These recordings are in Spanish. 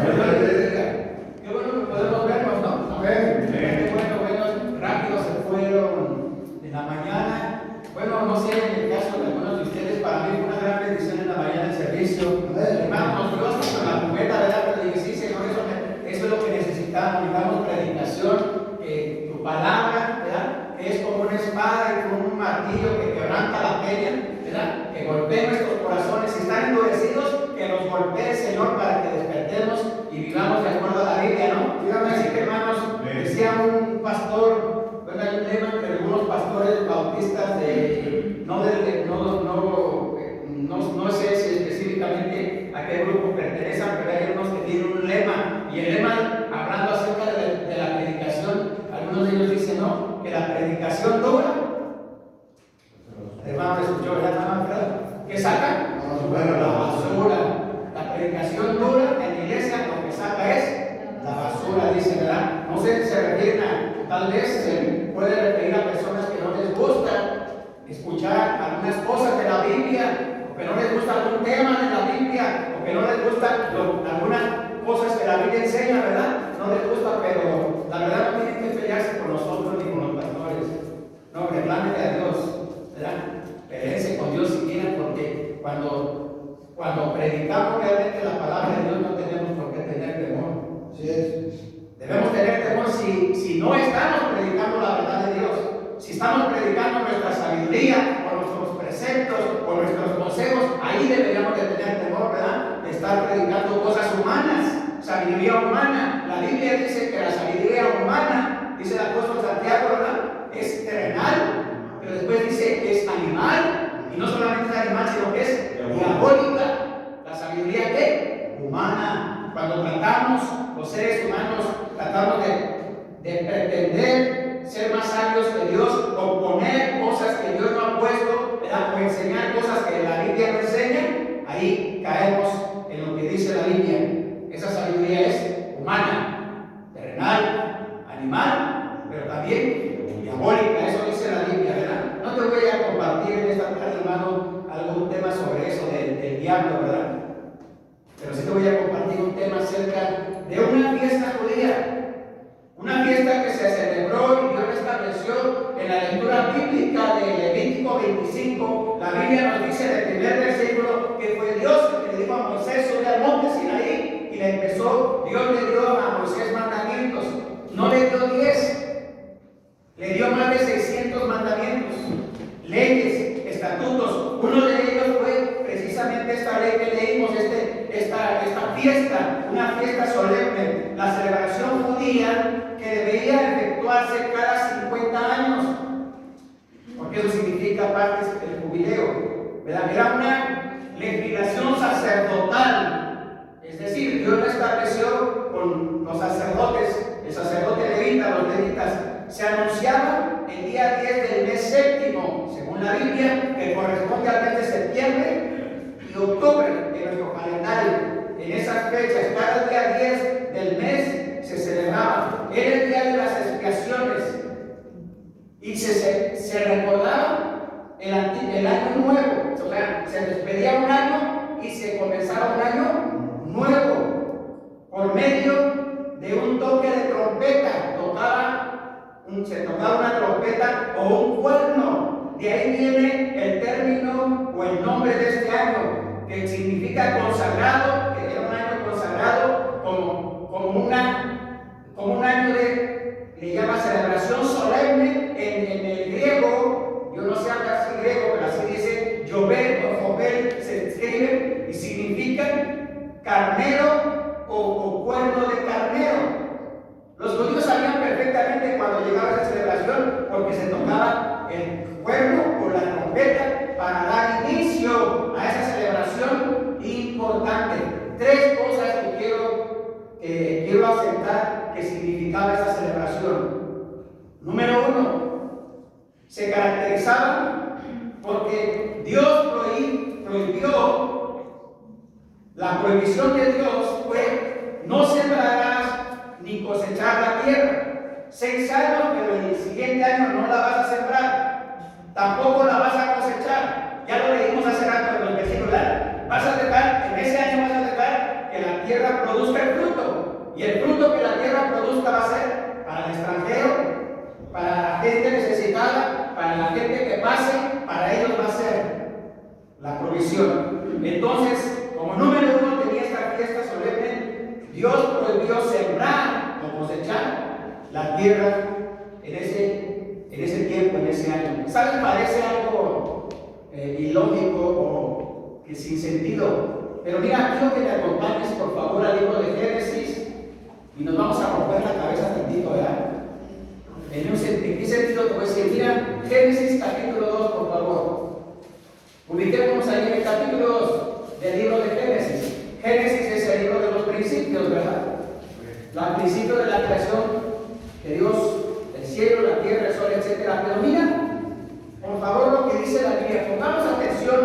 Qué bueno que podemos vernos, ¿no? Bueno, rápido se fueron en la mañana. Bueno, no sé, en el caso de algunos de ustedes, para mí fue una gran bendición en la mañana el servicio. Hermano, nos dio hasta con la cubeta, ¿verdad? Pero dije, sí, Señor, eso es lo que necesitamos. Necesitamos predicación, tu palabra, ¿verdad? Que es como una espada y como un martillo que quebranta la peña, ¿verdad? Que golpee nuestros corazones. Si están endurecidos, que nos golpee el Señor para que despertemos y vivamos de acuerdo a la Biblia, ¿no? Dígame, así que hermanos, decía un pastor, bueno, hay un lema entre algunos pastores bautistas no sé si específicamente a qué grupo pertenecen, pero hay unos que tienen un lema, y el lema, hablando acerca de la predicación, algunos de ellos dicen, ¿no? Que la predicación dura. Hermano, escuchó, ¿verdad? ¿Qué saca? La basura. La predicación dura en la iglesia, lo que saca es la basura, dice, ¿verdad? No sé si se refieren a, tal vez se puede referir a personas que no les gusta escuchar algunas cosas de la Biblia, o que no les gusta algún tema de la Biblia, o que no les gustan algunas cosas que la Biblia enseña, ¿verdad? No les gusta, pero la verdad no tienen que pelearse con nosotros ni con los pastores. No, reclámenle a Dios, ¿verdad? Peleense con Dios si quieren, porque cuando predicamos realmente la palabra de Dios no tenemos por qué tener temor. Así es. Debemos tener temor si no estamos predicando la verdad de Dios. Si estamos predicando nuestra sabiduría, o nuestros preceptos, o nuestros consejos, ahí deberíamos de tener temor, ¿verdad? De estar predicando cosas humanas, sabiduría humana. La Biblia dice que la sabiduría humana, dice el apóstol Santiago, ¿verdad? Es terrenal, pero después dice que es animal, y no solamente es animal, sino que es diabólica. La sabiduría, ¿qué? Humana. Cuando tratamos, los seres humanos, tratamos de pretender ser más sabios que Dios, o poner cosas que Dios no ha puesto, ¿verdad? O enseñar cosas que la Biblia no enseña, ahí caemos en lo que dice la Biblia. Esa sabiduría es humana, terrenal, animal, pero también diabólica. Eso dice la Biblia, ¿verdad? No te voy a compartir en esta tarde, hermano, algún tema sobre eso del diablo, ¿verdad? Pero sí te voy a compartir un tema acerca de una fiesta judía. Una fiesta que se celebró y Dios estableció en la lectura bíblica de Levítico 25. La Biblia nos dice en el primer versículo que fue Dios el que le dijo a Moisés: sube al monte Sinaí, y Dios le dio a Moisés mandamientos. No le dio 10, le dio más de 600 mandamientos, leyes, estatutos. Uno de ellos fue precisamente esta ley que leímos, esta fiesta, una fiesta solemne, la celebración judía que debía efectuarse cada 50 años, porque eso significa parte del jubileo, ¿verdad? Era una legislación sacerdotal, es decir, Dios lo estableció con los sacerdotes, el sacerdote levita, los levitas, se anunciaba el día 10 del mes séptimo, según la Biblia, que corresponde al mes de septiembre y octubre de nuestro calendario. En esas fechas, cada día 10 del mes se celebraba. Era el día de las expiaciones, y se recordaba el año nuevo. O sea, se despedía un año y se comenzaba un año nuevo por medio de un toque de trompeta. Se tocaba una trompeta o un cuerno. De ahí viene el término o el nombre de este año, que significa consagrado, que era un año consagrado como un año le llama celebración solemne en el griego. Yo no sé hablar así griego, pero así dice Yobel o Jobel, se escribe, y significa carnero o cuerno de carnero. Los judíos sabían perfectamente cuando llegaba esa celebración, porque se tocaba el cuerno o la trompeta para dar inicio a esa celebración importante. 3 cosas que quiero aceptar que significaba esa celebración. Número 1, se caracterizaba porque Dios prohibió, la prohibición de Dios fue: no sembrarás ni cosechar la tierra. 6 años, pero en el siguiente año no la vas a sembrar, tampoco la vas a cosechar. Ya lo leímos hace rato en los versículos. Vas a dejar, en ese año vas a dejar que la tierra produzca el fruto, Y el fruto que la tierra produzca va a ser para el extranjero, para la gente necesitada, para la gente que pase, para ellos va a ser la provisión. Entonces, como número uno tenía esta fiesta solemne, Dios prohibió sembrar o cosechar la tierra en ese tiempo, en ese año. ¿Saben? Parece algo ilógico o que sin sentido. Pero mira, quiero que me acompañes por favor al libro de Génesis y nos vamos a romper la cabeza tantito, ¿verdad? ¿En qué sentido te voy a decir? Mira, Génesis capítulo 2, por favor. Ubiquémonos ahí en el capítulo 2 del libro de Génesis. Génesis es el libro de los principios, ¿verdad? El principio de la creación, que Dios, el cielo, la tierra, el sol, etc. Pero mira, por favor, lo que dice la Biblia. Pongamos atención,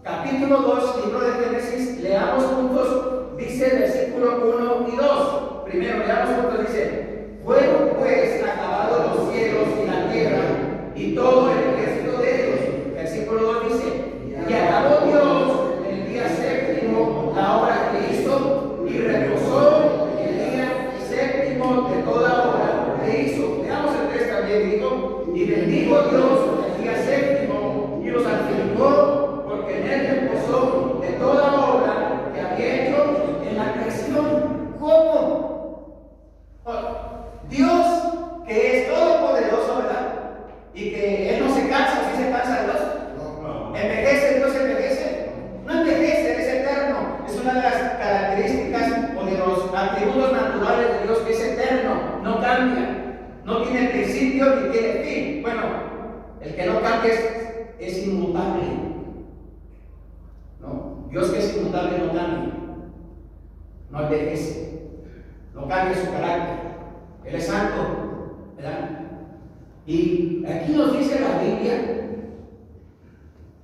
capítulo 2, libro de Génesis, leamos juntos, dice el versículo 1 y 2. Primero, leamos juntos, dice: fueron pues acabados los cielos y la tierra y todo el ejército de ellos. Versículo 2 dice: y acabó Dios el día séptimo la obra que hizo y reposó el día séptimo de toda obra que hizo. Veamos el 3 también, digo: y bendijo Dios el día séptimo y los santificó, porque en él reposó de toda obra que había hecho en la creación. ¿Cómo? Dios, que es todopoderoso, ¿verdad? Y que Él no se cansa. ¿Sí se cansa Dios? No. ¿Envejece? ¿Dios envejece? No envejece, es eterno. Es una de las características o de los atributos naturales de Dios, que es eterno, no cambia, no tiene principio ni tiene fin. Bueno, el que no cambia es inmutable. ¿No? Dios, que es inmutable, no cambia, no envejece, no cambia su carácter. Él es santo, ¿verdad? Y aquí nos dice la Biblia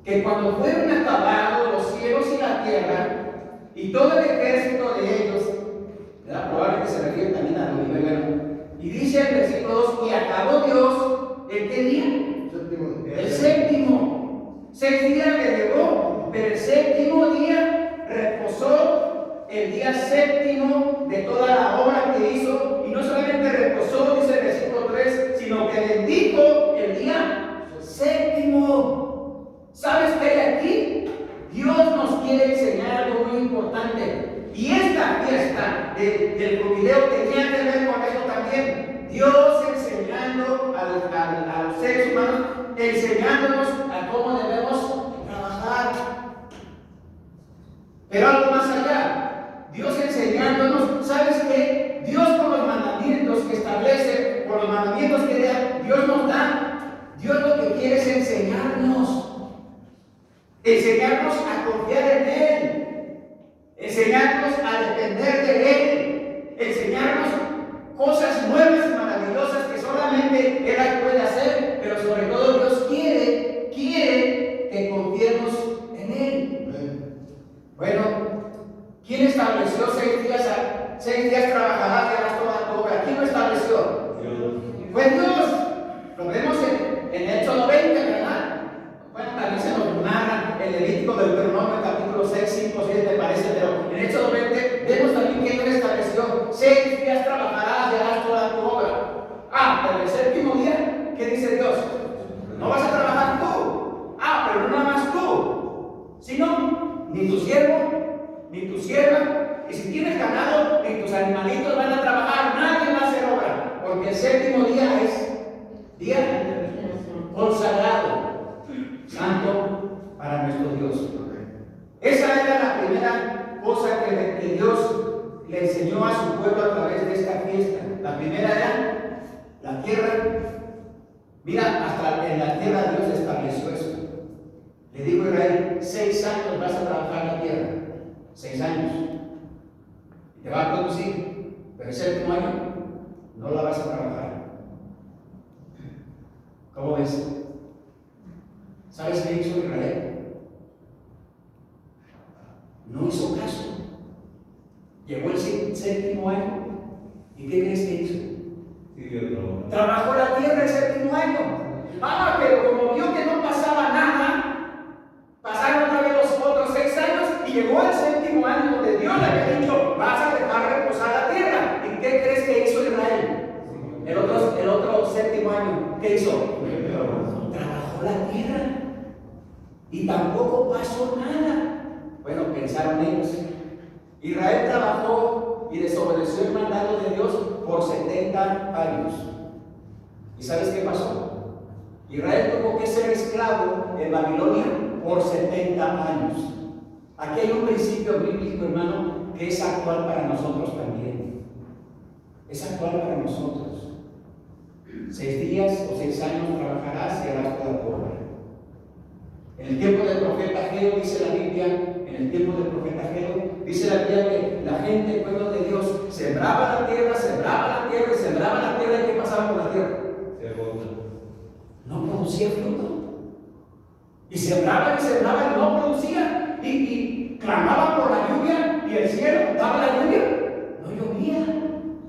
que cuando fueron acabados los cielos y la tierra y todo el ejército de ellos, ¿verdad? Probablemente se refiere también al universo. Y dice el versículo 2: y acabó Dios, ¿el qué día? El séptimo. 6 días le llevó, pero el séptimo día reposó, el día séptimo de toda la obra que hizo. Y no solamente reposó, dice el versículo 3, sino que bendijo el día séptimo. ¿Sabes qué hay aquí? Dios nos quiere enseñar algo muy importante. Y esta fiesta del jubileo tenía que ver con eso también. Dios enseñando a los seres humanos, enseñándonos a cómo debemos trabajar. Pero algo más allá, Dios enseñándonos, ¿sabes qué? Dios, con los mandamientos que establece, con los mandamientos que Dios nos da, Dios lo que quiere es enseñarnos a confiar en Él, enseñarnos a depender de Él, enseñarnos cosas nuevas y maravillosas que solamente Él las puede hacer, pero sobre todo Dios quiere que confiemos en Él. Bueno, ¿quién estableció 6 días? 6 días trabajarás y harás toda tu obra. ¿Quién lo estableció? Dios. Fue Dios. Lo vemos en Éxodo 20, ¿verdad? Bueno, también se nos narra en Levítico, Deuteronomio, capítulo 6, 5, 7, me parece, pero en Éxodo 20 vemos también que Dios estableció: 6 días trabajarás y harás toda tu obra. Pero el séptimo día, ¿qué dice Dios? No vas a trabajar tú. Pero no nada más tú, sino ni tu siervo, ni tu sierva, y si tienes ganado, ni tus animalitos van a trabajar, nadie va a hacer obra, porque el séptimo día es día consagrado, santo para nuestro Dios. Esa era la primera cosa que Dios le enseñó a su pueblo a través de esta fiesta. La primera era la tierra. Mira, hasta en la tierra Dios estableció eso. Le dijo a Israel: 6 años vas a trabajar la tierra, 6 años, y te va a producir, pero el séptimo año no la vas a trabajar. ¿Cómo ves? ¿Sabes qué hizo Israel? No hizo caso. Llegó el séptimo año, ¿y qué crees que hizo? Trabajó la tierra el séptimo año. Pero como vio que no pasaba nada, pasaron otra vez los otros 6 años y llegó el séptimo año donde Dios le había dicho: vas a dejar reposar la tierra. y tampoco pasó nada. Bueno, pensaron ellos. Israel trabajó y desobedeció el mandato de Dios por 70 años. ¿Y sabes qué pasó? Israel tuvo que ser esclavo en Babilonia por 70 años. Aquí hay un principio bíblico, hermano, que es actual para nosotros también. Es actual para nosotros. 6 días o 6 años trabajarás y harás toda tu obra. En el tiempo del profeta Ageo, dice la Biblia, en el tiempo del profeta Ageo, dice la Biblia que la gente, el pueblo de Dios, sembraba la tierra y sembraba la tierra, ¿y qué pasaba con la tierra? No producía fruto. Y sembraba y no producía. Y clamaban por la lluvia y el cielo daba la lluvia. No llovía.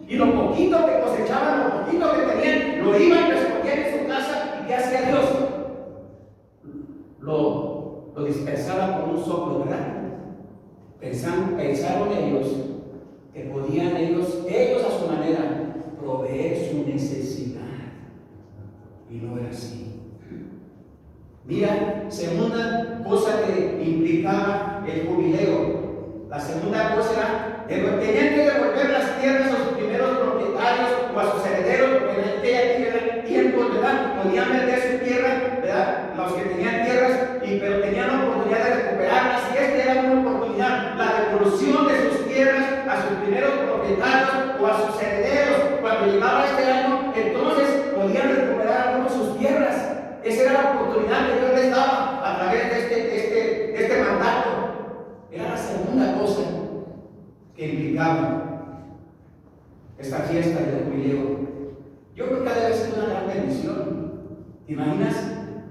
Y lo poquito que cosechaban, lo poquito que tenían, lo iban y lo escondían en su casa. ¿Y qué hacía Dios? Lo dispersaba con un soplo grande. Pensaron ellos que podían ellos a su manera proveer su necesidad. Y no era así. Mira, segunda cosa que implicaba el jubileo. La segunda cosa era que tenían que devolver las tierras a sus primeros propietarios o a sus herederos, porque en aquella tiempo, ¿verdad? Podían vender su tierra, ¿verdad? Los que tenían tierras, pero tenían la oportunidad de recuperarlas, y esta era una oportunidad, la devolución de sus tierras a sus primeros propietarios o a sus herederos. Cuando llegaba este año, entonces podían recuperar algunas de sus tierras. Esa era la oportunidad que Dios les daba a través de este mandato. Era la segunda cosa que implicaba esta fiesta del jubileo. Yo creo que debe ser una gran bendición. ¿Te imaginas?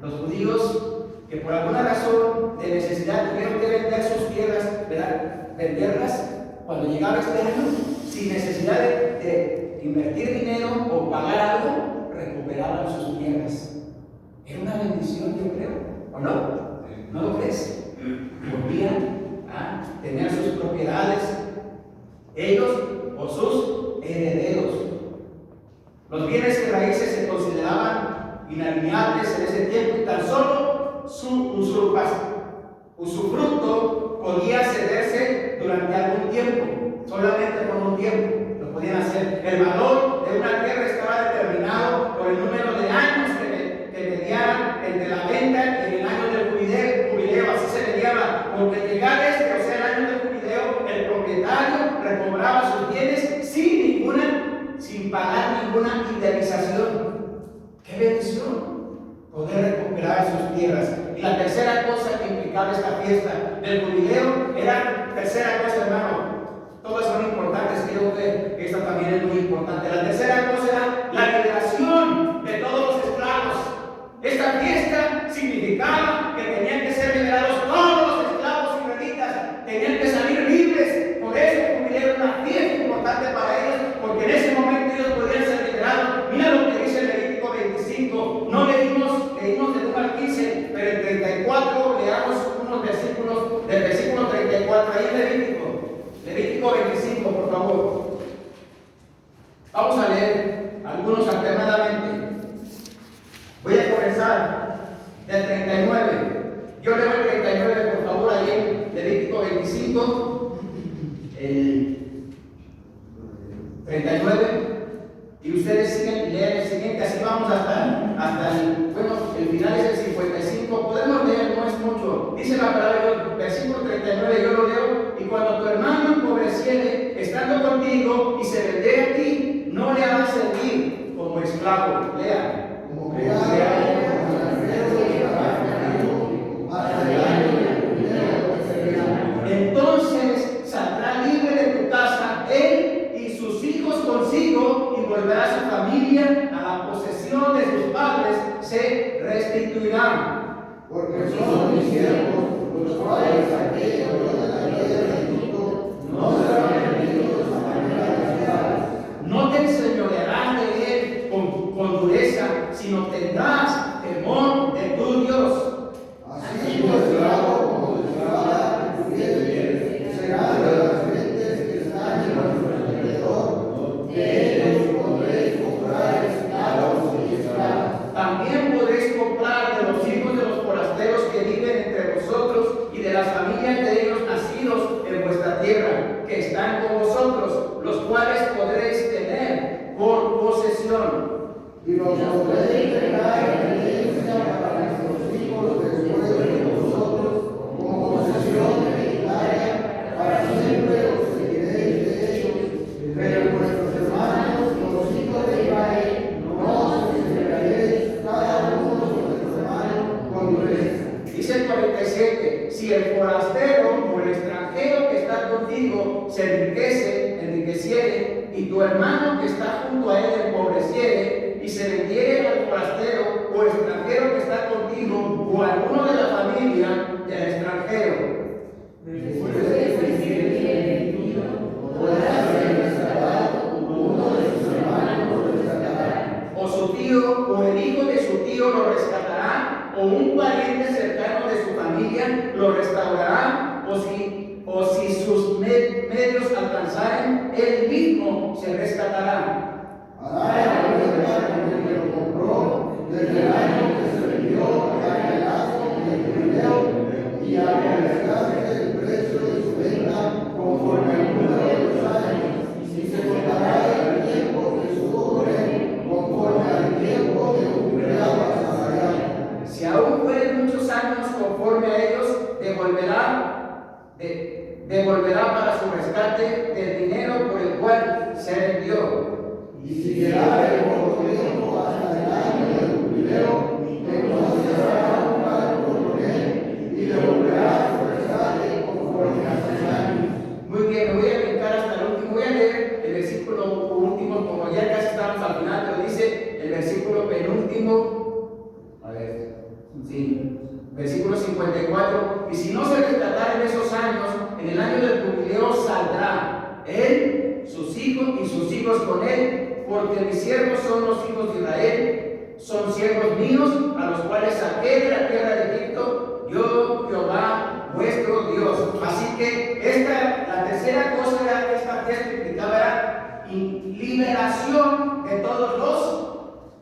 Los judíos que por alguna razón de necesidad tuvieron que vender sus tierras, ¿verdad? Venderlas cuando llegaba este año, sin necesidad de invertir dinero o pagar algo, recuperaban sus tierras. Era una bendición, yo creo, ¿o no? ¿No lo crees? Volvían a tener sus propiedades, ellos o sus herederos. Los bienes y raíces se consideraban inalienables en ese tiempo, y tan solo su usufructo podía cederse durante algún tiempo, solamente por un tiempo lo podían hacer. El valor de una tierra estaba determinado por el número de años que mediaban entre la venta y el año del jubileo, así se le llama, porque al llegar o sea, el año del jubileo, el propietario recobraba sus bienes sin pagar ninguna indemnización. ¡Qué bendición! Poder recuperar sus tierras. Y la tercera cosa que implicaba esta fiesta del jubileo era, tercera cosa, hermano, todas son importantes, creo que esta también es muy importante. La tercera cosa era la liberación de todos los esclavos. Esta fiesta significaba que tenían que ser liberados todos los esclavos israelitas, tenían que salir libres. Por eso el jubileo era una fiesta importante para ellos, porque en ese momento ellos podían ser liberados. Mira lo que dice el Levítico 25. No leímos del 1 al 15, pero el 34 leamos unos versículos del versículo 34, ahí en Levítico 25, por favor. Vamos a leer algunos alternadamente. Voy a comenzar del 39. Yo leo el 39, por favor, ahí en Levítico 25, el 39. Y ustedes siguen y leen el siguiente, así vamos hasta el final es el 55. Podemos leer, no es mucho. Dice la palabra, versículo 39, yo lo leo. Y cuando tu hermano empobreciere, estando contigo, y se vendiere a ti, no le hagas servir como esclavo. Lea. Entonces saldrá libre de tu casa él y sus hijos consigo, y volverá a su familia, a la posesión de sus padres se restituirán. Porque son mis siervos, los cuales aquellos de la vida de Egipto no serán vendidos a manera de esclavos. No te enseñorearás de él con dureza, sino tendrás temor de tu Dios. Así tu esclavo como tu esclava que será de las gentes que están en nuestro alrededor, de ellos podréis comprar esclavos y esclavas. También podréis comprar de los hijos de los forasteros que viven entre y nos podréis dejar en herencia para nuestros hijos después de nosotros, como posesión hereditaria, para siempre os seguiréis de ellos. Pero nuestros hermanos, los hijos de Israel, no os entregaréis cada uno sobre su hermano con violencia. Dice el 47, si el forastero o el extranjero que está contigo se enriqueciere, y tu hermano que está junto a él empobreciere, y se vendiere al forastero o extranjero que está contigo, o alguno de la familia del extranjero, Después de que hiciere vendido, podrá ser rescatado, uno de sus hermanos lo rescatará. o su tío o el hijo de su tío lo rescatará, o un pariente cercano de su familia lo restaurará, o si sus medios alcanzaren, él mismo se rescatará. Hará la cuenta con el que lo compró desde el año que se vendió hasta el año del jubileo, y al rescate el precio de su venta conforme al número de los años, y se contará el tiempo que estuvo con él conforme al tiempo de un jubilado asalariado. Si aún fueren muchos años conforme a ellos, devolverá para su rescate del dinero por el cual se vendió. Y si llegara el poco tiempo hasta el año del jubileo, entonces hará un pacto con él y devolverá su rescate conforme a sus años. Muy bien, me voy a brincar hasta el último. Voy a leer el versículo último, como ya casi estamos al final, pero dice el versículo penúltimo. A ver, sí, versículo 54. Y si no se rescatara en esos años, en el año del jubileo saldrá él, sus hijos y sus hijos con él, porque mis siervos son los hijos de Israel, son siervos míos, a los cuales saqué de la tierra de Egipto, yo Jehová vuestro Dios. Así que la tercera cosa era esta fiesta implicaba era liberación de todos los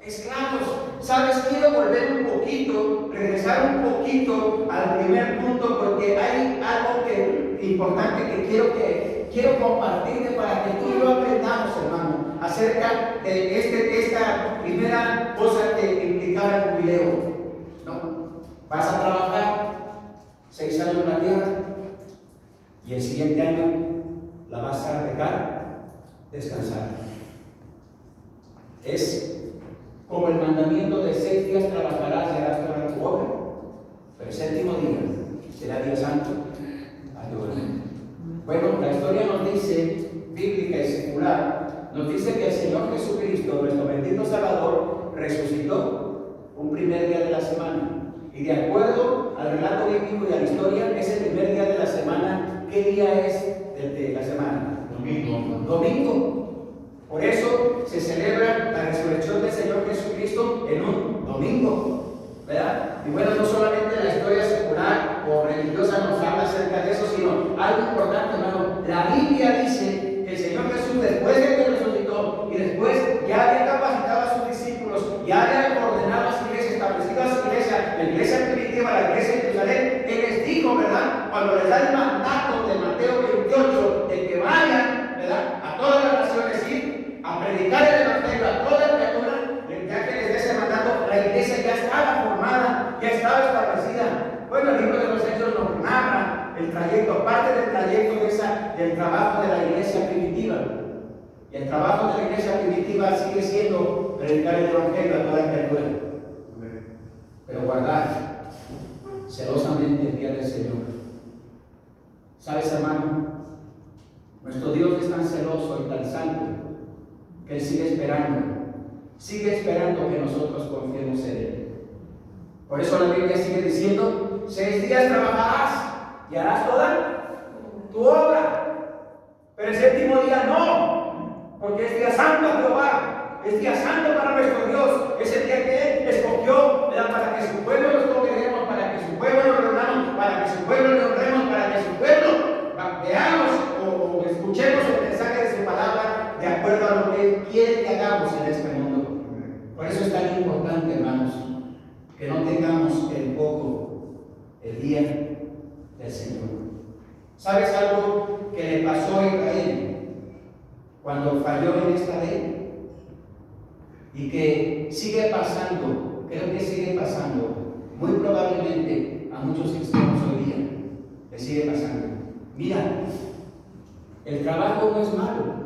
esclavos. ¿Sabes? Quiero volver un poquito, regresar un poquito al primer punto, porque hay algo importante que quiero compartirte para que tú y yo aprendamos, hermano, acerca de esta primera cosa que implicaba el jubileo. ¿No? Vas a trabajar 6 años en la tierra y el siguiente año la vas a dejar descansar. Es como el mandamiento de 6 días trabajarás y harás toda tu obra, pero el séptimo día será día santo. Bueno, la historia nos dice, bíblica y secular, nos dice que el Señor Jesucristo, nuestro bendito Salvador, resucitó un primer día de la semana. Y de acuerdo al relato bíblico y a la historia, ese primer día de la semana, ¿qué día es de la semana? Domingo. Domingo. Por eso se celebra la resurrección del Señor Jesucristo en un domingo, ¿verdad? Y bueno, no solamente la historia secular o religiosa nos habla acerca de eso, sino algo importante, hermano. La Biblia dice que el Señor Jesús, después de que resucitó y después ya había capacitado a sus discípulos, ya había ordenado a su iglesia, establecido a su iglesia, la iglesia primitiva, la iglesia de Jerusalén, Él les dijo, ¿verdad? Cuando les da el mandato de Mateo 28, de que vayan, ¿verdad? A todas las naciones, ir a predicar el evangelio a toda criatura, ya que les dé ese mandato, la iglesia ya estaba formada, ya estaba establecida. Bueno, el libro de los Hechos nos narra el trayecto, parte del trayecto del trabajo de la iglesia primitiva. Y el trabajo de la iglesia primitiva sigue siendo predicar el evangelio a toda criatura. Pero guardar celosamente el día del Señor. ¿Sabes, hermano? Nuestro Dios es tan celoso y tan santo que Él sigue esperando que nosotros confiemos en Él. Por eso la Biblia sigue diciendo, 6 días trabajarás y harás toda tu obra, pero el séptimo día no, porque es día santo a Jehová, es día santo para nuestro Dios, es el día que Él escogió, ¿verdad? Para que su pueblo nos congreguemos, para que su pueblo nos reunamos, para que su pueblo le honremos, para que su pueblo veamos o escuchemos el mensaje de su palabra de acuerdo a lo que Él quiere que hagamos en este mundo. Por eso es tan importante, hermanos, que no tengamos en poco el día del Señor. ¿Sabes algo que le pasó a Israel cuando falló en esta ley? y que sigue pasando, creo que sigue pasando, muy probablemente a muchos cristianos hoy día, le sigue pasando. Mira, el trabajo no es malo.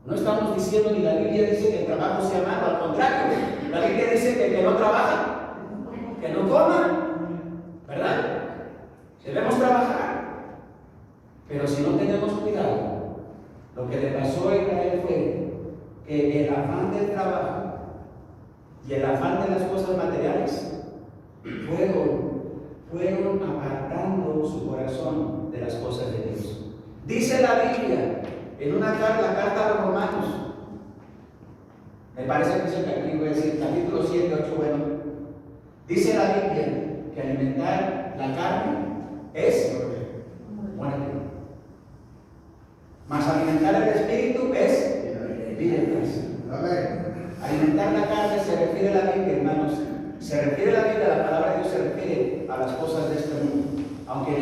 No estamos diciendo, ni la Biblia dice que el trabajo sea malo, al contrario, la Biblia dice que el que no trabaja, que no coma, ¿verdad? Debemos trabajar, pero si no tenemos cuidado, lo que le pasó a Israel fue que el afán del trabajo y el afán de las cosas materiales fueron apartando su corazón de las cosas de Dios. Dice la Biblia en la carta a los Romanos, me parece que es el capítulo 7, 8, bueno, dice la Biblia que alimentar la carne es muerte, mas alimentar el espíritu es vida eterna. Alimentar la carne se refiere a la Biblia, hermanos, se refiere a la Biblia, la palabra de Dios se refiere a las cosas de este mundo, aunque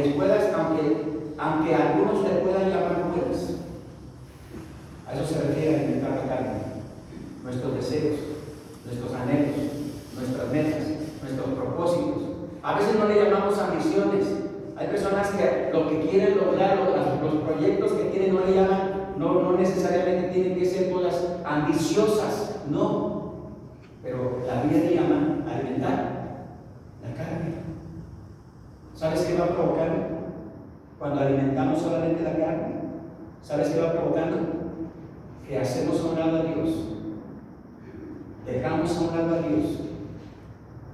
algunos le puedan llamar buenas. A eso se refiere a alimentar la carne, nuestros deseos, nuestros anhelos, nuestras metas, nuestros propósitos. A veces no le llamamos ambiciones. Hay personas que lo que quieren lograr, los proyectos que tienen no le llaman, no necesariamente tienen que ser cosas ambiciosas, no. Pero la Biblia le llama alimentar la carne. ¿Sabes qué va provocando? Cuando alimentamos solamente la carne, ¿sabes qué va provocando? Que hacemos a un lado a Dios, dejamos a un lado a Dios,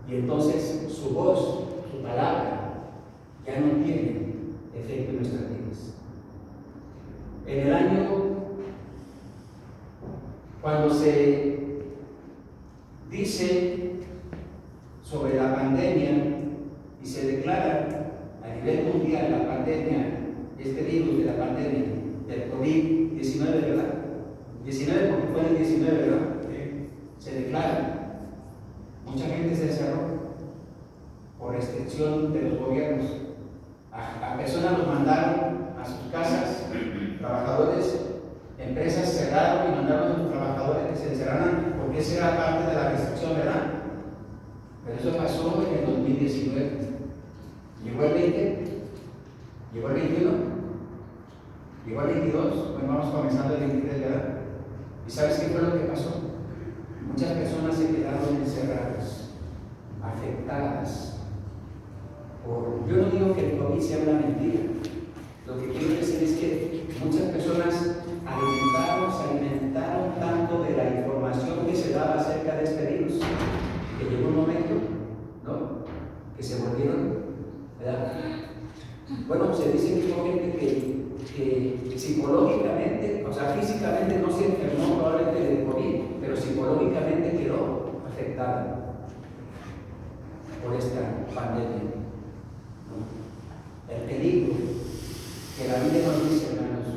y entonces su voz, su palabra, ya no tiene efecto en nuestras vidas. En el año, cuando se dice sobre la pandemia y se declara a nivel mundial la pandemia, este virus de la pandemia, del COVID-19, ¿verdad? 19 porque fue en el 19, ¿verdad? Se declara. Mucha gente se encerró por restricción de los gobiernos. A personas los mandaron a sus casas, trabajadores, empresas cerraron y mandaron a sus trabajadores que se encerraran porque esa era parte de la restricción, ¿verdad? Pero eso pasó en el 2019. Llegó el 20, llegó el 21, llegó el 22, bueno, vamos comenzando el 23, ¿verdad? ¿Y sabes qué fue lo que pasó? Muchas personas se quedaron encerradas, afectadas. Yo no digo que el COVID sea una mentira. Lo que quiero decir es que muchas personas se alimentaron tanto de la información que se daba acerca de este virus, que llegó un momento, ¿no?, que se volvieron, ¿verdad? Bueno, se dice que hubo gente que psicológicamente, o sea, físicamente no se enfermó probablemente de COVID, pero psicológicamente quedó afectada por esta pandemia. El peligro que la Biblia nos dice, hermanos,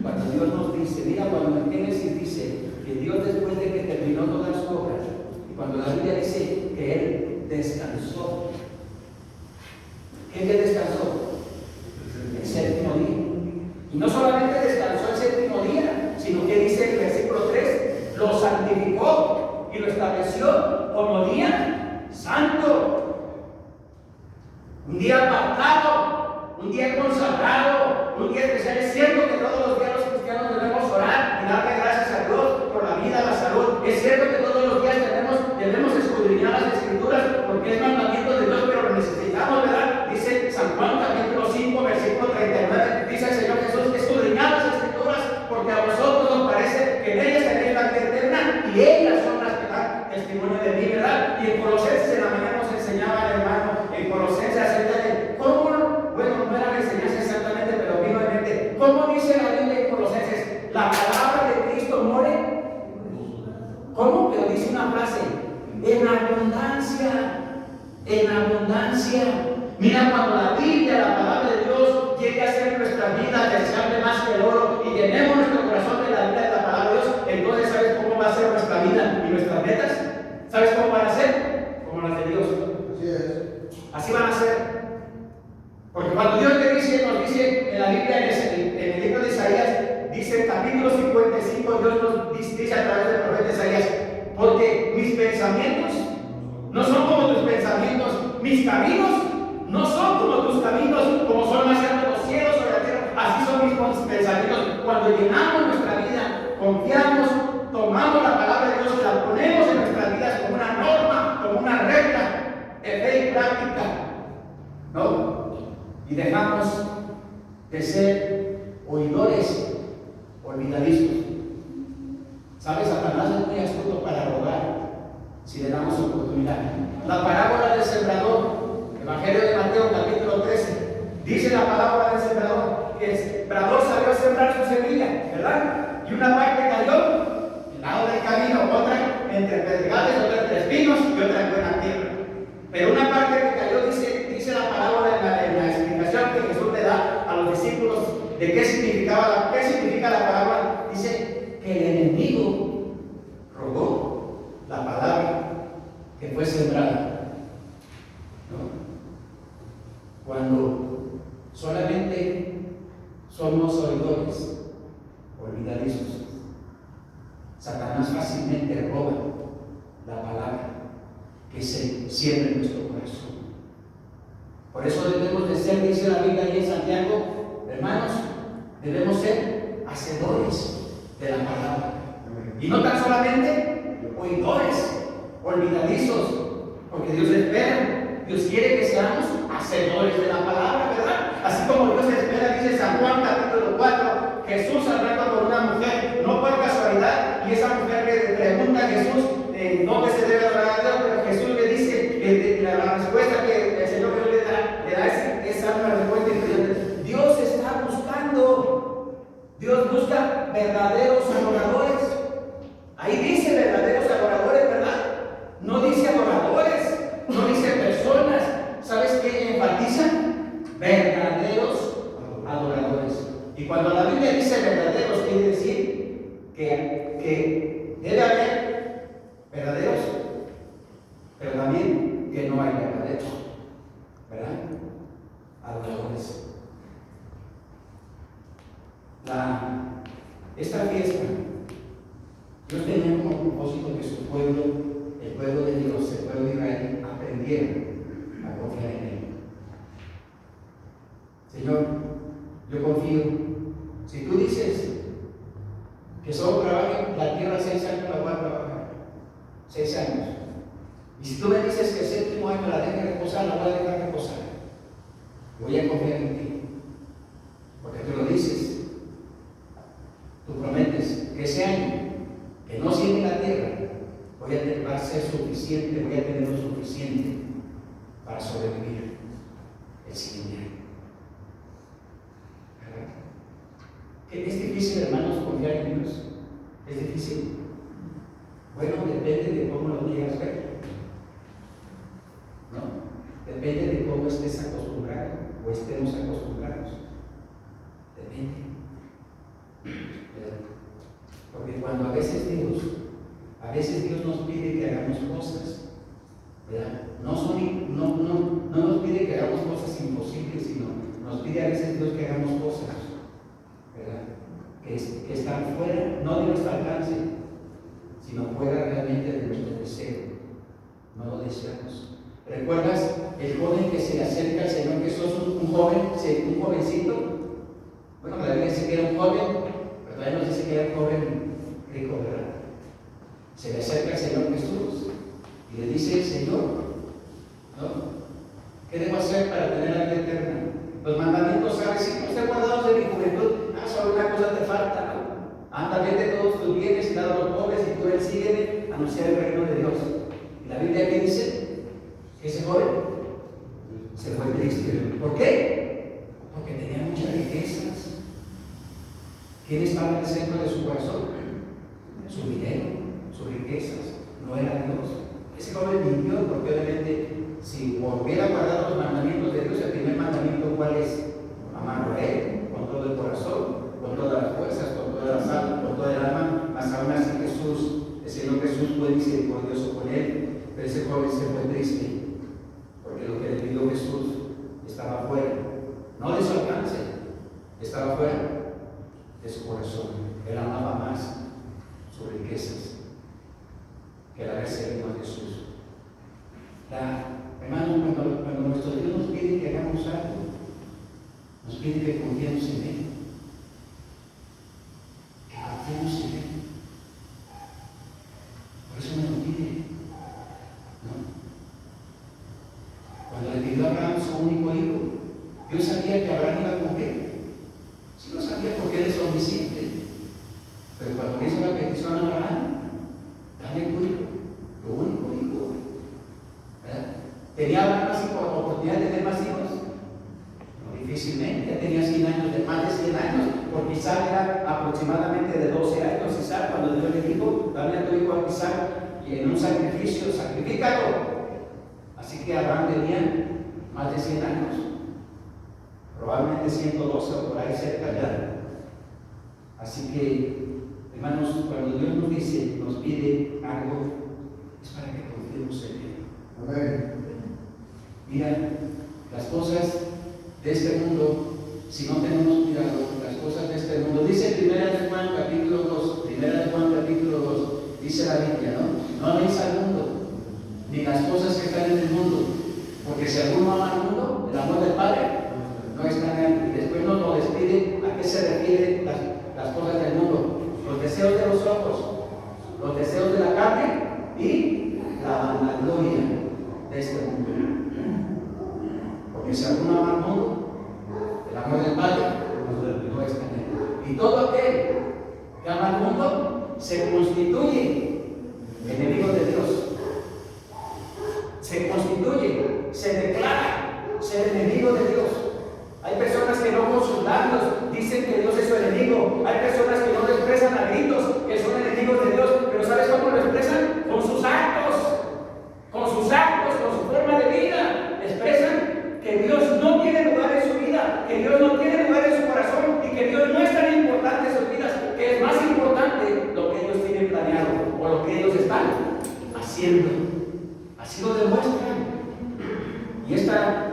cuando Dios nos dice, mira, cuando en Génesis dice que Dios después de que terminó todas sus obras, y cuando la Biblia dice que Él descansó, ¿qué día descansó? El séptimo día. Y no solamente descansó el séptimo día, sino que dice el versículo 3, lo santificó y lo estableció como día santo. Un día apartado, un día consagrado, un día especial. Es cierto que todos los días los cristianos debemos orar y darle gracias a Dios por la vida, la salud. Es cierto que todos los días debemos escudriñar las Escrituras porque es mandamiento de Dios, pero lo necesitamos, ¿verdad? Dice San Juan capítulo 5, versículo 39, dice el Señor Jesús, escudriñad las Escrituras porque a vosotros os parece que en ellas tenéis la vida eterna y ellas son las que dan testimonio de mí, ¿verdad? Y en Colosenses en la mañana nos enseñaba el hermano en Colosenses acerca de cómo, bueno, no era la enseñanza exactamente, pero vino en mente, ¿cómo dice la Biblia en Colosenses? La palabra de Cristo more. ¿Cómo? Pero dice una frase, en abundancia, en abundancia. Mira, cuando la Biblia, la palabra de Dios, llegue a ser nuestra vida deseable más que el oro y llenemos nuestro corazón de la vida de la palabra de Dios, entonces ¿sabes cómo va a ser nuestra vida y nuestras metas? ¿Sabes cómo van a ser? Como las de Dios. Así es. Así van a ser. Porque cuando Dios te dice, nos dice en la Biblia, en el libro de Isaías, dice en capítulo 55, Dios nos dice a través del profeta Isaías, Porque mis pensamientos no son como tus pensamientos, mis caminos no son como tus caminos, como son más altos los cielos o la tierra. Así son mis pensamientos. Cuando llenamos nuestra vida, confiamos, tomamos la palabra de Dios y la ponemos en nuestras vidas como una norma, como una regla de fe y práctica, ¿no? Y dejamos de ser oidores olvidadizos. ¿Sabes? Satanás es muy astuto para robar si le damos oportunidad. La parábola del sembrador, Evangelio de Mateo, capítulo 13, dice la parábola del sembrador que el sembrador salió a sembrar su semilla, ¿verdad? Y una parte cayó al lado del camino, otra entre pedregales, otra entre espinos y otra en buena tierra. Pero una parte que cayó, dice la parábola en la explicación que Jesús le da a los discípulos de qué significa la parábola. Dice que el enemigo robó la palabra que fue sembrada, ¿no? Cuando solamente somos oidores, olvidadizos, Satanás fácilmente roba la palabra que se siembra en nuestro corazón. Por eso debemos de ser, dice la Biblia ahí en Santiago, hermanos, debemos ser hacedores de la palabra. Y no tan solamente oidores, olvidadizos, porque Dios espera, Dios quiere que seamos hacedores de la palabra, ¿verdad? Así como Dios espera, dice San Juan capítulo 4, Jesús hablando con una mujer, no por casualidad, y esa mujer le pregunta a Jesús dónde se debe adorar a Dios, pero Jesús le dice, la respuesta que el Señor Jesús le da es una respuesta increíble. Dios está buscando, Dios busca verdaderos adoradores. Ahí dice verdaderos adoradores, ¿verdad? No dice adoradores, no dice personas. ¿Sabes qué enfatiza? Verdaderos adoradores. Y cuando la Biblia dice verdaderos, quiere decir que debe haber verdaderos, pero también que no hay verdaderos, ¿verdad? Adoradores. Esta fiesta, Dios tenía como propósito que su pueblo, el pueblo de Dios, el pueblo de Israel, aprendiera a confiar en Él. Señor, yo confío. Si tú dices que solo trabaje la tierra 6 años, la voy a trabajar 6 años. Y si tú me dices que el 7º año la deje reposar, la voy a dejar reposar. Voy a confiar en ti, porque tú lo dices. Tú prometes que ese año que no siembre la tierra, va a ser suficiente, voy a tener lo suficiente para sobrevivir el siguiente año. ¿Verdad? Es difícil, hermanos, confiar en Dios. Es difícil. Bueno, depende de cómo lo quieras ver, ¿no? Depende de cómo estés acostumbrado o estemos acostumbrados. Depende. Porque cuando a veces Dios nos pide que hagamos cosas, ¿verdad? No nos pide que hagamos cosas imposibles, sino nos pide a veces Dios que hagamos cosas, ¿verdad? Que están fuera, no de nuestro alcance, sino fuera realmente de nuestro deseo. No lo deseamos. ¿Recuerdas el joven que se le acerca al Señor Jesús, un jovencito? Bueno, la Biblia dice que era un joven, pero todavía nos dice que era un joven rico, ¿verdad? Se le acerca al Señor Jesús y le dice: Señor, ¿no? ¿Qué debo hacer para tener la vida eterna? Los mandamientos, ¿sabes? Si no están guardados de mi juventud, solo una cosa te falta, ¿no? Anda, vende todos tus bienes y dale a los pobres, y tú sígueme, anunciar el reino de Dios. Y la Biblia que dice que ese joven se fue triste. ¿Por qué? Porque tenía muchas riquezas. ¿Quién estaba en el centro de su corazón? Su dinero, sus riquezas. No era Dios. Ese joven mintió, porque obviamente, si volviera a guardar los mandamientos de Dios, el primer mandamiento, ¿cuál es? Amarlo a Él con todo el corazón, con todas las fuerzas, con toda la alma, con toda el alma. Mas aún así el Señor Jesús fue misericordioso con él, pero ese joven se fue triste, porque lo que le pidió Jesús estaba fuera, no de su alcance, estaba fuera de su corazón. Él amaba más sus riquezas quiere que confiemos en Él. Que confiemos en Él. Por eso me lo pide, ¿no? Cuando le pidió a Abraham su único hijo, Dios sabía que Abraham iba a cumplir. Sí lo sabía porque Él es omnisciente. Pero cuando hizo la petición a Abraham, dame tu hijo, tu único hijo. ¿Verdad? ¿Tenía Abraham así por oportunidad de tener más hijos? No, difícilmente. Ya tenía 100 años, de más de 100 años, porque Isaac era aproximadamente de 12 años. Isaac, cuando Dios le dijo, dame a tu hijo a Isaac, y en un sacrificio, sacrifícalo. Así que Abraham tenía más de 100 años, probablemente 112 o por ahí cerca, ¿verdad? Así que, hermanos, cuando Dios nos dice, nos pide algo, es para que confiemos en Él. Amén. Mira, las cosas de este mundo, si no tenemos cuidado, las cosas de este mundo, dice 1 de Juan capítulo 2, 1 de Juan capítulo 2, dice la Biblia, ¿no? No améis al mundo, ni las cosas que están en el mundo, porque si alguno ama al mundo, el amor del Padre no está en él. Y después nos lo despide a qué se refieren las cosas del mundo: los deseos de los ojos, los deseos de la carne y la vanagloria de este mundo. Porque si alguno ama al mundo, el amor del Padre no está en él. Y todo aquel que ama al mundo se constituye enemigo de Dios. Se constituye, se declara ser enemigo de Dios. Hay personas que no con sus labios dicen que Dios es su enemigo. Hay personas que no lo expresan a gritos que son enemigos de Dios. Pero ¿sabes cómo lo expresan? Con sus actos, con su forma de vida. Expresan que Dios no tiene lugar en su vida, que Dios no tiene lugar en su corazón y que Dios no es tan importante en sus vidas, que es más importante lo que ellos tienen planeado o lo que ellos están haciendo. Así lo demuestran. Y esta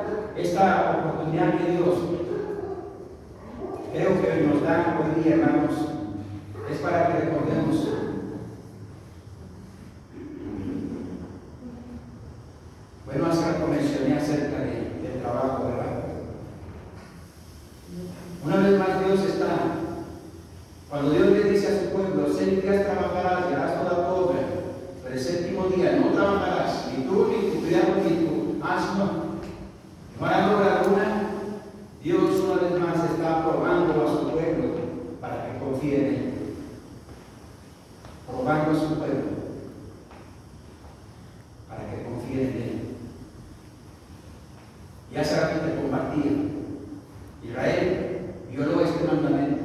oportunidad que Dios creo que nos da hoy día, hermanos, es para que recordemos bueno, hace rato mencioné acerca del trabajo, ¿verdad? Una vez más Dios está, cuando Dios le dice a su pueblo, 6 días trabajarás y harás toda tu obra, pero el séptimo día no trabajarás, ni tú, ni tu criado, ni tu asno, no harán obra alguna. Dios una vez más está probando a su pueblo para que confíe en Él. Probando a su pueblo para que confíe en Él. Y hace rato te compartía, Israel violó este mandamiento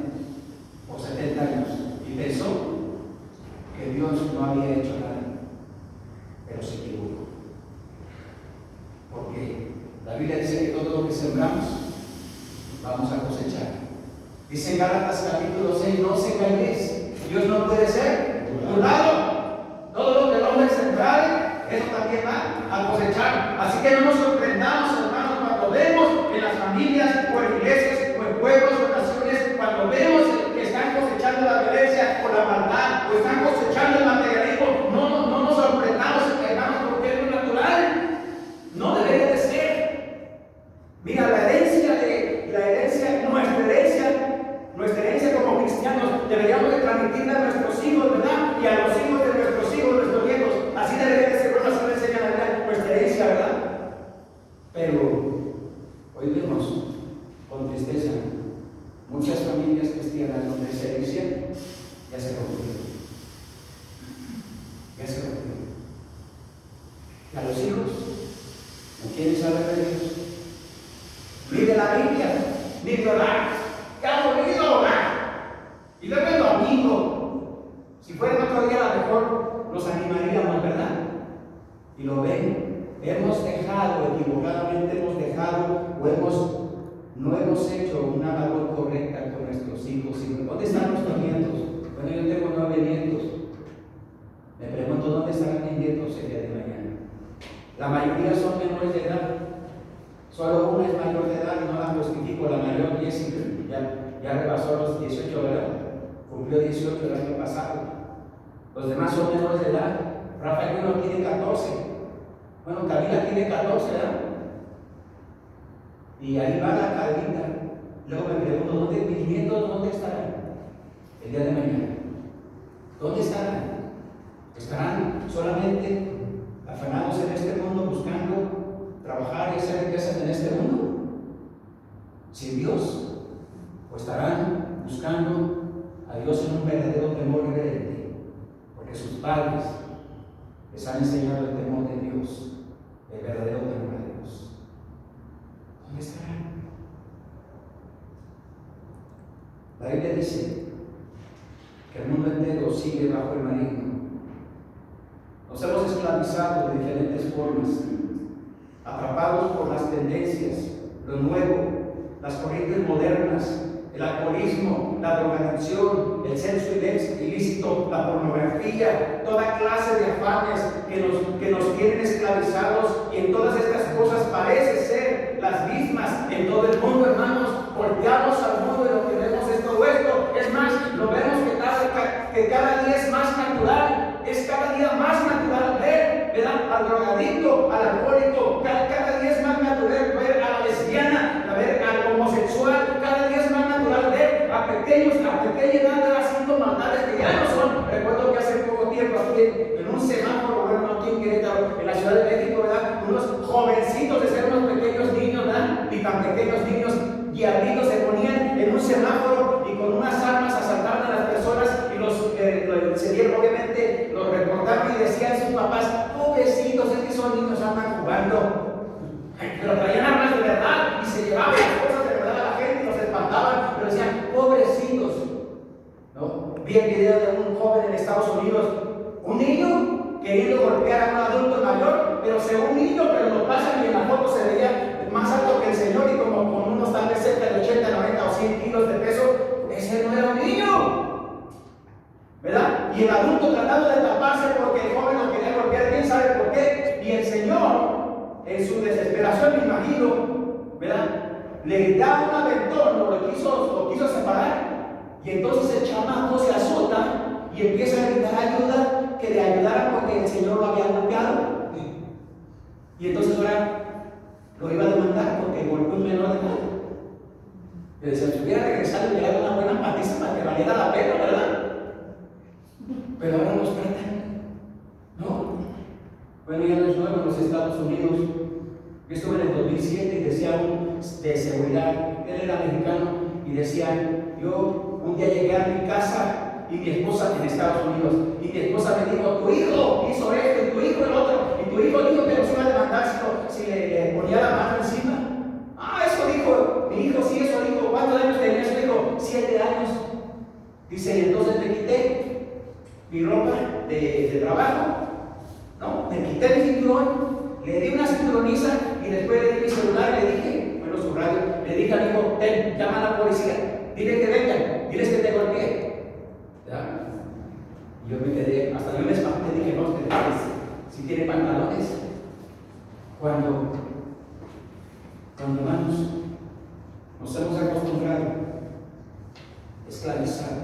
por 70 años y pensó que Dios no había hecho nada, pero se equivocó. Porque la Biblia dice que todo lo que sembramos vamos a cosechar. Dice en Gálatas capítulo 6, no os engañéis, Dios no puede ser burlado. Todo lo que el hombre sembrare, eso también va a cosechar. Así que no nos sorprendamos, hermanos, cuando vemos en las familias o en iglesias o en pueblos o naciones, cuando vemos que están cosechando la violencia o la maldad o están cosechando el materialismo, no nos sorprendamos, hermanos, porque es lo natural. No debería de ser. Mira, nuestra herencia como cristianos, deberíamos de transmitirla a nuestros hijos, ¿verdad? Y a los hijos de nuestros hijos, nuestros nietos. Así debería de ser, bueno, así nos enseñan a ver nuestra herencia, ¿verdad? Pero hoy vemos con tristeza muchas familias cristianas donde esa herencia ya se rompió. Ya se rompió. Y a los hijos no quieren saber de Dios, ni de la Biblia, ni de orar. ¡Qué aburrido orar! Y luego el domingo, si fuera otro día, a lo mejor nos animaríamos, ¿verdad? Y lo ven, hemos dejado, equivocadamente hemos dejado, no hemos hecho una labor correcta con nuestros hijos. ¿Dónde están nuestros nietos? Bueno, yo tengo 9 nietos. Me pregunto, ¿dónde estarán mis nietos el día de mañana? La mayoría son menores de edad. Solo una es mayor de edad y no la justifico. La mayor, Jessica, ya rebasó los 18, ¿verdad? Cumplió 18 el año pasado. Los demás son menores de edad. Rafael uno tiene 14. Bueno, Camila tiene 14, ¿verdad? Y ahí va la Carlita. Luego me pregunto, mis nietos dónde estarán el día de mañana? ¿Dónde estarán? ¿Estarán solamente afanados en este mundo buscando trabajar y hacer riquezas en este mundo sin Dios? ¿O estarán buscando a Dios en un verdadero temor reverente? Porque sus padres les han enseñado el temor de Dios, el verdadero temor de Dios. ¿Dónde estarán? La Biblia dice que el mundo entero sigue bajo el maligno. Nos hemos esclavizado de diferentes formas, atrapados por las tendencias, lo nuevo, las corrientes modernas, el alcoholismo, la drogadicción, el sexo ilícito, la pornografía, toda clase de afanes que nos tienen esclavizados, y en todas estas cosas parece ser las mismas en todo el mundo, hermanos. Volteamos al mundo y lo que vemos es todo esto. Es más, lo vemos que cada día es más natural, es cada día más natural ver, ¿verdad?, al drogadicto, al alcohólico, cada día es más natural ver a la lesbiana, a ver al homosexual, cada día es más natural ver a pequeños, a pequeña edad haciendo maldades que ya no son. Recuerdo que hace poco tiempo aquí en un semáforo, bueno, aquí en Querétaro, en la Ciudad de México, ¿verdad?, unos jovencitos de ser unos pequeños niños, ¿verdad?, y tan pequeños niños diablitos se ponían en un semáforo y con unas armas asaltaban a las personas, y se dieron, obviamente los reportaron y decían sus papás: pobrecitos, es que son niños, andan jugando. Pero traían armas de verdad y se llevaban las cosas de verdad a la gente y los espantaban, pero decían: pobrecitos, ¿no? Vi el video de un joven en Estados Unidos, un niño queriendo golpear a un adulto mayor, pero según niño, pero lo pasan y en la foto se veía más alto que el señor y como con unos tal vez cerca de 80, 90 o 100 kilos de peso. Ese no era un niño, ¿verdad? Y el adulto tratando de taparse porque el joven lo quería golpear, quién sabe por qué. Y el señor, en su desesperación, me imagino, ¿verdad?, le da un aventón, lo quiso separar. Y entonces el chamaco se azota y empieza a gritar ayuda, que le ayudara porque el señor lo había golpeado. Y entonces ahora lo iba a demandar porque golpeó un menor de edad. Le decía: si hubiera regresado y le dado una buena paliza para que valiera la pena, ¿verdad? Pero ahora nos tratan, ¿no? Bueno, ya no es nuevo en los Estados Unidos. Yo estuve en el 2007 y decía de seguridad, él era mexicano, y decía: yo un día llegué a mi casa y mi esposa en Estados Unidos, y mi esposa me dijo: tu hijo hizo esto, y tu hijo el otro, y tu hijo dijo que nos iba a demandar si le ponía la mano encima. Ah, eso dijo mi hijo, sí, eso dijo. ¿Cuántos años tenía su hijo? 7 años. Dice: y entonces me quité mi ropa de trabajo, ¿no? Me quité mi cinturón, le di una cinturoniza y después le di mi celular y le dije, bueno, su radio, le dije a mi hijo: ten, llama a la policía, dile que vengan, diles que te golpeé. ¿Ya? Y yo me quedé, hasta yo me espanté, dije: no, si tiene pantalones. Cuando hermanos, nos hemos acostumbrado, esclavizado,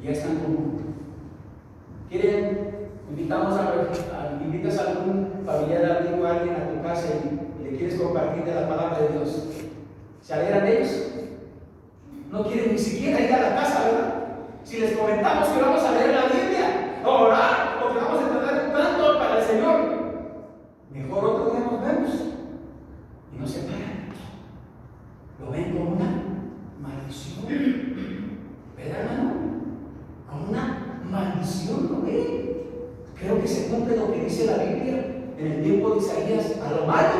y ya es tan común. ¿Quieren? Invitas a algún familiar, amigo, a alguien a tu casa y le quieres compartir de la palabra de Dios. ¿Se alegran ellos? No quieren ni siquiera ir a la casa, ¿verdad? Si les comentamos que vamos a leer la Biblia, o orar, o que vamos a entregar un canto para el Señor, mejor otro día nos vemos. Y no se paran. Lo ven como una maldición, ¿verdad, hermano? Como una maldición, ¿lo ven? Creo que se cumple lo que dice la Biblia en el tiempo de Isaías: a lo malo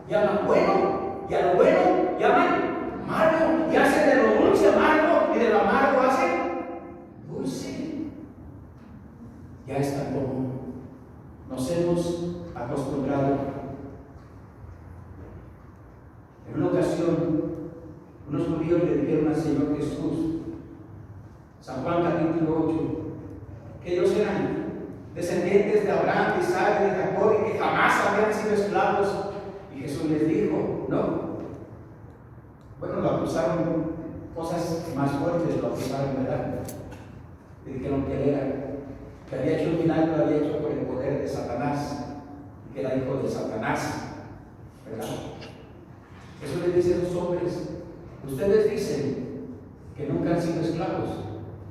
llaman bueno, y a lo bueno llaman malo, y hacen de lo dulce amargo, y de lo amargo hacen dulce. Ya es tan común. Nos hemos acostumbrado. En una ocasión, unos judíos le dijeron al Señor Jesús, San Juan capítulo 8, que ellos eran descendientes de Abraham, de Isaac, de Jacob, y que jamás habían sido esclavos. Y Jesús les dijo: no. Bueno, lo acusaron, cosas más fuertes lo acusaron, ¿verdad? Le dijeron que él era, que había hecho un milagro, lo había hecho por el poder de Satanás, y que era hijo de Satanás, ¿verdad? Jesús les dice a esos hombres: Ustedes dicen que nunca han sido esclavos,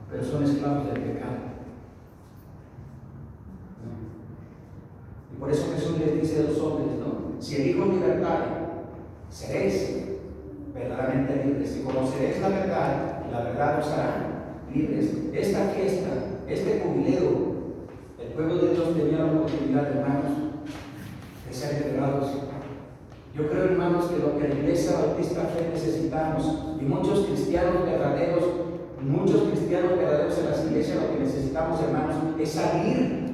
pero son esclavos del pecado. Y por eso Jesús les dice a los hombres, ¿no? Si el Hijo os libertare, seréis verdaderamente libres. Y conoceréis la verdad os hará libres. Esta fiesta, este jubileo, el pueblo de Dios tenía la oportunidad, hermanos, de ser liberados. Yo creo, hermanos, que lo que la Iglesia Bautista Fe necesitamos, y muchos cristianos verdaderos en las iglesias, lo que necesitamos, hermanos, es salir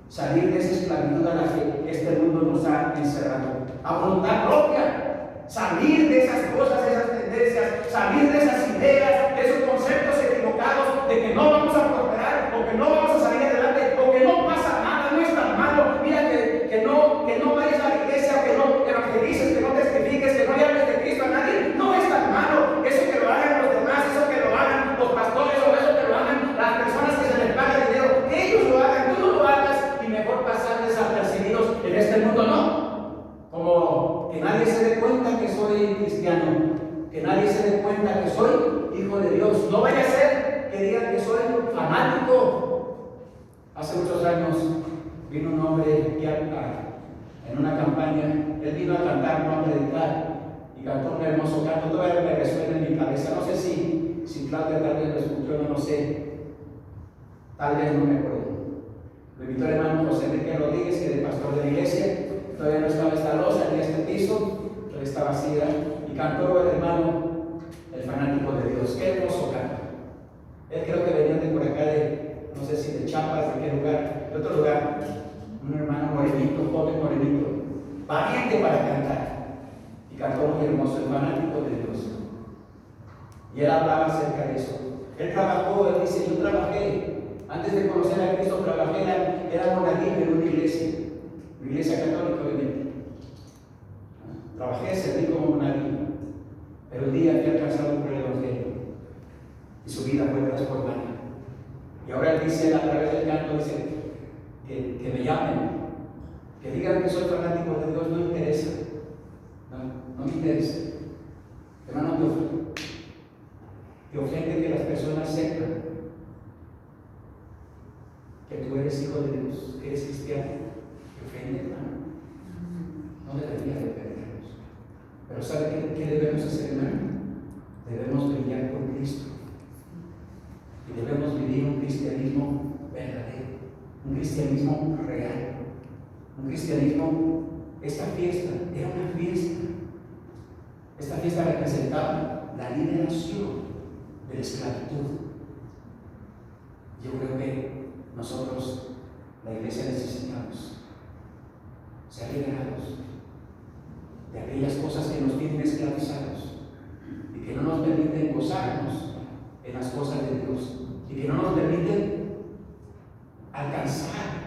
de esa esclavitud a la que este mundo nos ha encerrado. A voluntad propia, salir de esas cosas, de esas tendencias, salir de esas ideas, de esos conceptos equivocados, de que no vamos a prosperar, o que no vamos a salir adelante, o que no pasa nada, no es tan malo. Mira que no vayas a la iglesia, que no evangelices, que no testifiques, que no le hables de Cristo a nadie, no es tan malo. Eso que lo hagan los demás, eso que lo hagan los pastores, o eso que lo hagan las personas que se les paga dinero, que ellos lo hagan, tú no lo hagas, y mejor pasar desapercibidos en este mundo, no. Como que nadie se dé cuenta que soy cristiano, que nadie se dé cuenta que soy hijo de Dios. No vaya a ser que digan que soy fanático. Hace muchos años vino un hombre en una campaña, él vino a cantar, no a predicar, y cantó un hermoso canto. Todavía me resuena en mi cabeza. No sé si Claudia tal vez lo escuchó, no sé, tal vez no me acuerdo. Lo invitó el hermano José Enrique Rodríguez, que era pastor de la iglesia. Todavía no estaba esta losa ni este piso, todavía estaba vacía, y cantó el hermano, el fanático de Dios. Qué hermoso canto. Él creo que venía de por acá, no sé si de Chiapas, de qué lugar, de otro lugar. Un hermano morenito, joven morenito, valiente para cantar, y cantó muy hermoso, el fanático de Dios. Y él hablaba acerca de eso. Él trabajó, él dice, yo trabajé, antes de conocer a Cristo, trabajé, era monaguillo en una iglesia católica, obviamente. Trabajé, serví como monaguillo, pero un día fui alcanzado por el Evangelio, y su vida fue transformada. Y ahora él dice, a través del canto, dice, que me llamen, que digan que soy fanático de Dios, no me interesa. No me interesa. Hermano, te ofende que las personas sepan que tú eres hijo de Dios, que eres cristiano. Te ofende, hermano. No debería de ofendernos. Pero ¿sabe qué debemos hacer, hermano? Debemos brillar con Cristo. Y debemos vivir un cristianismo verdadero, un cristianismo real, un cristianismo. Esta fiesta era una fiesta. Esta fiesta representaba la liberación de la esclavitud. Yo creo que nosotros, la iglesia, necesitamos ser liberados de aquellas cosas que nos tienen esclavizados y que no nos permiten gozarnos en las cosas de Dios, y que no nos permiten alcanzar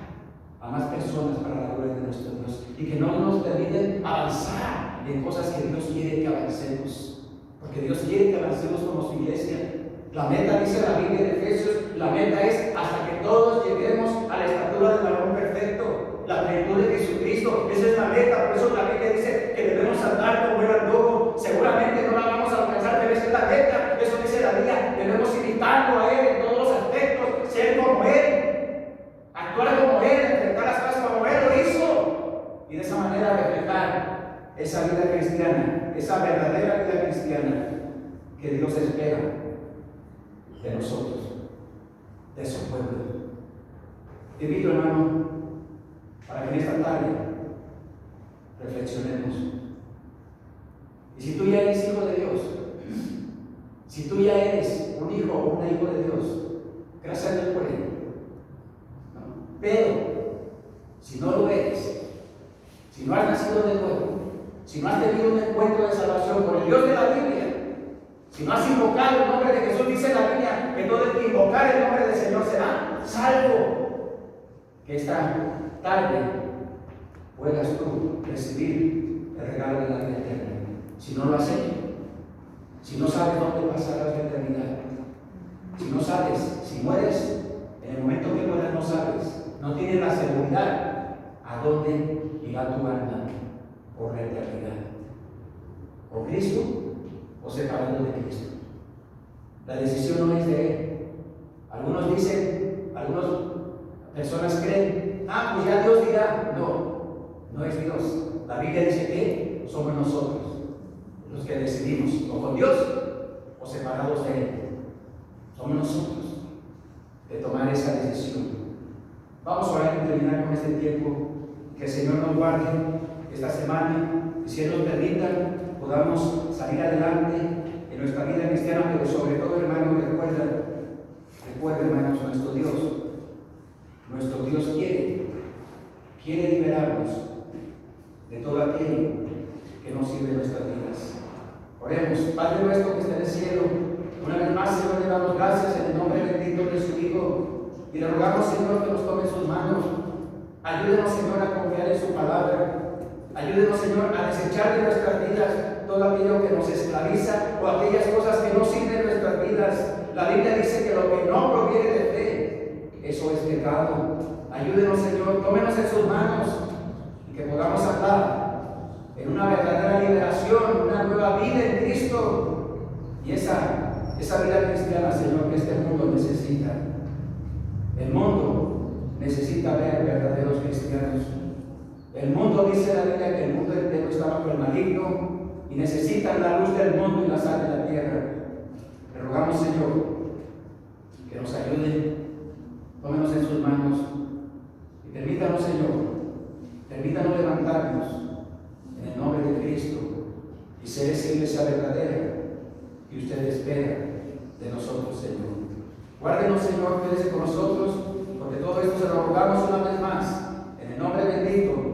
a más personas para la gloria de nuestro Dios, y que no nos permiten avanzar en cosas que Dios quiere que avancemos, porque Dios quiere que avancemos como su iglesia. La meta, dice la Biblia en Efesios, la meta es hasta que todos lleguemos a la estatura del varón perfecto, la plenitud de Jesucristo. Esa es la meta. Por eso la Biblia dice que debemos andar como Él anduvo. Seguramente no la vamos a alcanzar, pero esa es la meta. Eso dice la Biblia. Debemos imitarlo a Él en todos los aspectos, ser como Él, actuar como Él, enfrentar las cosas como Él lo hizo, y de esa manera reflejar esa vida cristiana, esa verdadera vida cristiana que Dios espera de nosotros, de su pueblo. Te invito, hermano, para que en esta tarde reflexionemos. Y si tú ya eres hijo de Dios, si tú ya eres un hijo o una hija de Dios, gracias a Dios por ello. ¿No? Pero, si no lo eres, si no has nacido de nuevo, si no has tenido un encuentro de salvación con el Dios de la Biblia, si no has invocado el nombre de Jesús, dice la Biblia que todo el que invocar el nombre del Señor será salvo. Que esta tarde puedas tú recibir el regalo de la vida eterna. Si no lo has hecho, si no sabes dónde pasarás la eternidad, si no sabes, si mueres, en el momento que mueras no sabes, no tienes la seguridad a dónde irá tu alma por la eternidad. O Cristo, o separarnos de Cristo. La decisión no es de Él. Algunos dicen, algunas personas creen, pues ya Dios dirá. No es Dios. La Biblia dice que somos nosotros los que decidimos, o con Dios o separados de Él. Somos nosotros de tomar esa decisión. Vamos a orar y terminar con este tiempo. Que el Señor nos guarde esta semana y si Él nos permita podamos salir adelante en nuestra vida cristiana, pero sobre todo, hermanos, recuerda, hermanos, nuestro Dios quiere liberarnos de todo aquello que no sirve en nuestras vidas. Oremos. Padre nuestro que está en el cielo, una vez más, Señor, le damos gracias en el nombre bendito de su Hijo y le rogamos, Señor, que nos tome en sus manos. Ayúdenos, Señor, a confiar en su palabra. Ayúdenos, Señor, a desechar de nuestras vidas todo aquello que nos esclaviza o aquellas cosas que no sirven en nuestras vidas. La Biblia dice que lo que no proviene de fe, eso es pecado. Ayúdenos, Señor, tómenos en sus manos y que podamos hablar en una verdadera liberación, una nueva vida en Cristo y esa vida cristiana, Señor, que este mundo necesita. El mundo necesita ver verdaderos cristianos. El mundo, dice la Biblia, que el mundo entero está bajo el maligno y necesitan la luz del mundo y la sal de la tierra. Le rogamos, Señor, que nos ayude, tómenos en sus manos y permítanos, Señor, levantarnos en el nombre de Cristo y ser esa iglesia verdadera que usted espera de nosotros, Señor. Guárdenos, Señor, quédese con nosotros, porque todo esto se lo rogamos una vez más, en el nombre bendito